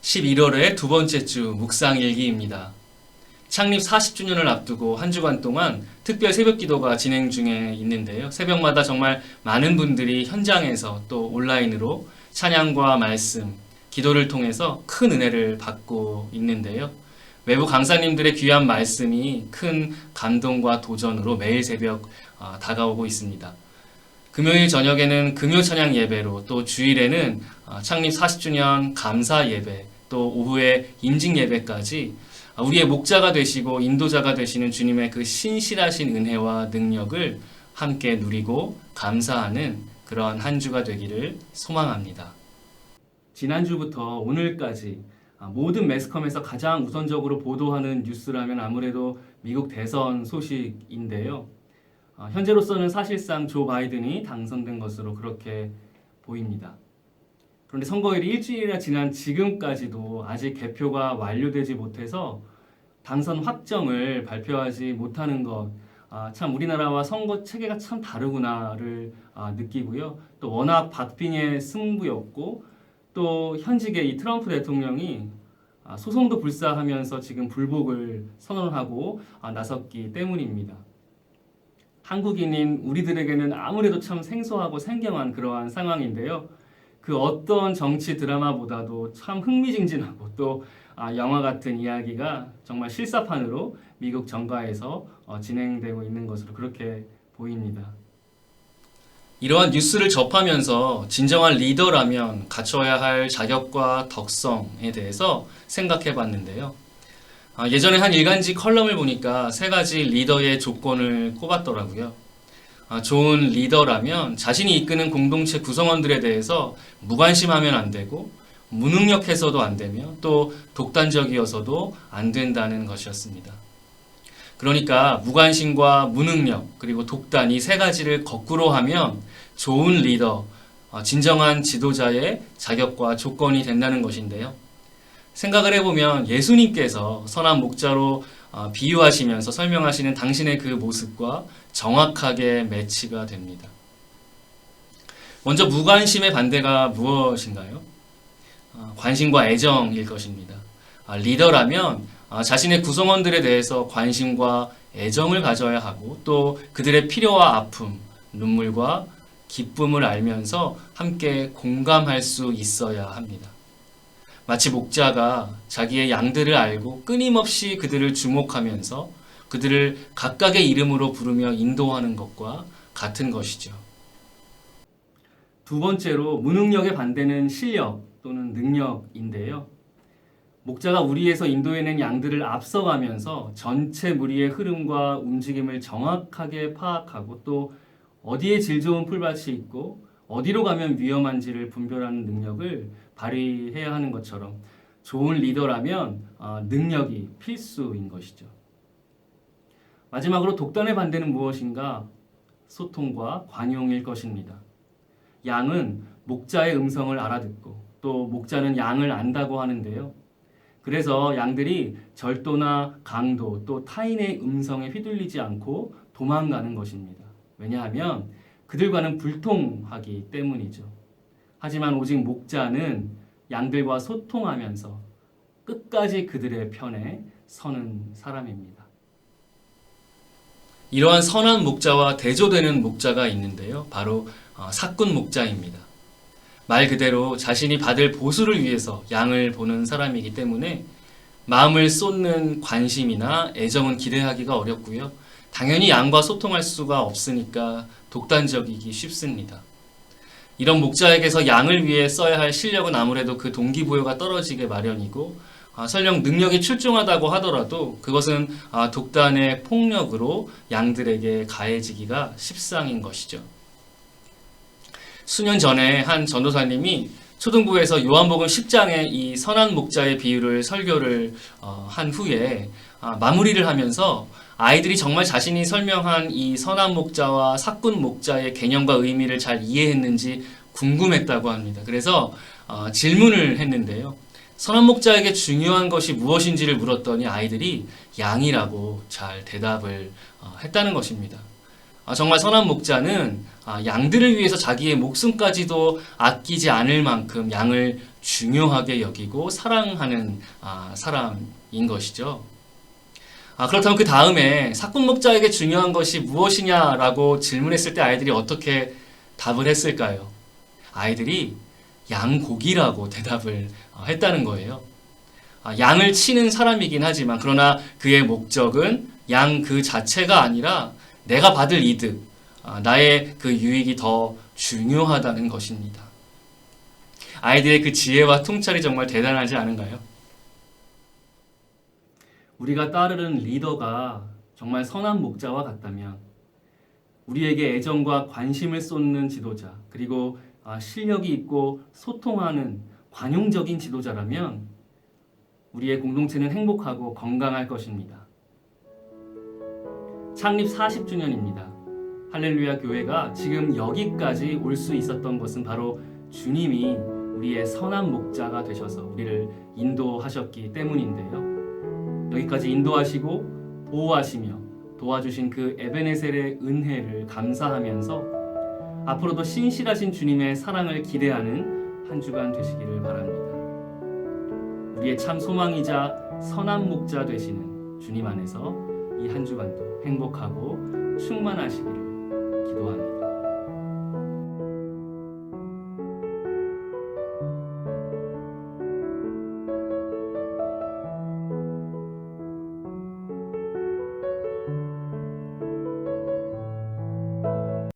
11월의 두 번째 주 묵상일기입니다. 창립 40주년을 앞두고 한 주간 동안 특별 새벽 기도가 진행 중에 있는데요. 새벽마다 정말 많은 분들이 현장에서 또 온라인으로 찬양과 말씀, 기도를 통해서 큰 은혜를 받고 있는데요. 외부 강사님들의 귀한 말씀이 큰 감동과 도전으로 매일 새벽 다가오고 있습니다. 금요일 저녁에는 금요 찬양 예배로, 또 주일에는 창립 40주년 감사 예배, 또 오후에 임직 예배까지 우리의 목자가 되시고 인도자가 되시는 주님의 그 신실하신 은혜와 능력을 함께 누리고 감사하는 그러한 한 주가 되기를 소망합니다. 지난주부터 오늘까지 모든 매스컴에서 가장 우선적으로 보도하는 뉴스라면 아무래도 미국 대선 소식인데요. 현재로서는 사실상 조 바이든이 당선된 것으로 그렇게 보입니다. 그런데 선거일이 일주일이나 지난 지금까지도 아직 개표가 완료되지 못해서 당선 확정을 발표하지 못하는 것, 참 우리나라와 선거 체계가 참 다르구나를 느끼고요. 또 워낙 박빙의 승부였고, 또 현직의 이 트럼프 대통령이 소송도 불사하면서 지금 불복을 선언하고 나섰기 때문입니다. 한국인인 우리들에게는 아무래도 참 생소하고 생경한 그러한 상황인데요. 그 어떤 정치 드라마보다도 참 흥미진진하고 또 영화 같은 이야기가 정말 실사판으로 미국 정가에서 진행되고 있는 것으로 그렇게 보입니다. 이러한 뉴스를 접하면서 진정한 리더라면 갖춰야 할 자격과 덕성에 대해서 생각해 봤는데요. 예전에 한 일간지 컬럼을 보니까 3가지 리더의 조건을 꼽았더라고요. 좋은 리더라면 자신이 이끄는 공동체 구성원들에 대해서 무관심하면 안 되고, 무능력해서도 안 되며, 또 독단적이어서도 안 된다는 것이었습니다. 그러니까 무관심과 무능력 그리고 독단, 이 3가지를 거꾸로 하면 좋은 리더, 진정한 지도자의 자격과 조건이 된다는 것인데요. 생각을 해보면 예수님께서 선한 목자로 비유하시면서 설명하시는 당신의 그 모습과 정확하게 매치가 됩니다. 먼저 무관심의 반대가 무엇인가요? 관심과 애정일 것입니다. 리더라면 자신의 구성원들에 대해서 관심과 애정을 가져야 하고, 또 그들의 필요와 아픔, 눈물과 기쁨을 알면서 함께 공감할 수 있어야 합니다. 마치 목자가 자기의 양들을 알고 끊임없이 그들을 주목하면서 그들을 각각의 이름으로 부르며 인도하는 것과 같은 것이죠. 두 번째로 무능력의 반대는 실력 또는 능력인데요. 목자가 우리에서 인도해낸 양들을 앞서가면서 전체 무리의 흐름과 움직임을 정확하게 파악하고, 또 어디에 질 좋은 풀밭이 있고 어디로 가면 위험한지를 분별하는 능력을 발휘해야 하는 것처럼 좋은 리더라면 능력이 필수인 것이죠. 마지막으로 독단의 반대는 무엇인가? 소통과 관용일 것입니다. 양은 목자의 음성을 알아듣고, 또 목자는 양을 안다고 하는데요. 그래서 양들이 절도나 강도, 또 타인의 음성에 휘둘리지 않고 도망가는 것입니다. 왜냐하면 그들과는 불통하기 때문이죠. 하지만 오직 목자는 양들과 소통하면서 끝까지 그들의 편에 서는 사람입니다. 이러한 선한 목자와 대조되는 목자가 있는데요. 바로 사꾼 목자입니다. 말 그대로 자신이 받을 보수를 위해서 양을 보는 사람이기 때문에 마음을 쏟는 관심이나 애정은 기대하기가 어렵고요. 당연히 양과 소통할 수가 없으니까 독단적이기 쉽습니다. 이런 목자에게서 양을 위해 써야 할 실력은 아무래도 그 동기부여가 떨어지게 마련이고, 설령 능력이 출중하다고 하더라도 그것은 독단의 폭력으로 양들에게 가해지기가 십상인 것이죠. 수년 전에 한 전도사님이 초등부에서 요한복음 10장의 이 선한 목자의 비유를 설교를 한 후에 마무리를 하면서 아이들이 정말 자신이 설명한 이 선한 목자와 사꾼 목자의 개념과 의미를 잘 이해했는지 궁금했다고 합니다. 그래서 질문을 했는데요. 선한 목자에게 중요한 것이 무엇인지를 물었더니 아이들이 양이라고 잘 대답을 했다는 것입니다. 정말 선한 목자는 양들을 위해서 자기의 목숨까지도 아끼지 않을 만큼 양을 중요하게 여기고 사랑하는 사람인 것이죠. 그렇다면 그 다음에 사꾼 목자에게 중요한 것이 무엇이냐라고 질문했을 때 아이들이 어떻게 답을 했을까요? 아이들이 양고기라고 대답을 했다는 거예요. 양을 치는 사람이긴 하지만 그러나 그의 목적은 양 그 자체가 아니라 내가 받을 이득, 나의 그 유익이 더 중요하다는 것입니다. 아이들의 그 지혜와 통찰이 정말 대단하지 않은가요? 우리가 따르는 리더가 정말 선한 목자와 같다면 우리에게 애정과 관심을 쏟는 지도자, 그리고 실력이 있고 소통하는 관용적인 지도자라면 우리의 공동체는 행복하고 건강할 것입니다. 창립 40주년입니다. 할렐루야 교회가 지금 여기까지 올 수 있었던 것은 바로 주님이 우리의 선한 목자가 되셔서 우리를 인도하셨기 때문인데요. 여기까지 인도하시고 보호하시며 도와주신 그 에베네셀의 은혜를 감사하면서 앞으로도 신실하신 주님의 사랑을 기대하는 한 주간 되시기를 바랍니다. 우리의 참 소망이자 선한 목자 되시는 주님 안에서 이 한 주간도 행복하고 충만하시기를 기도합니다.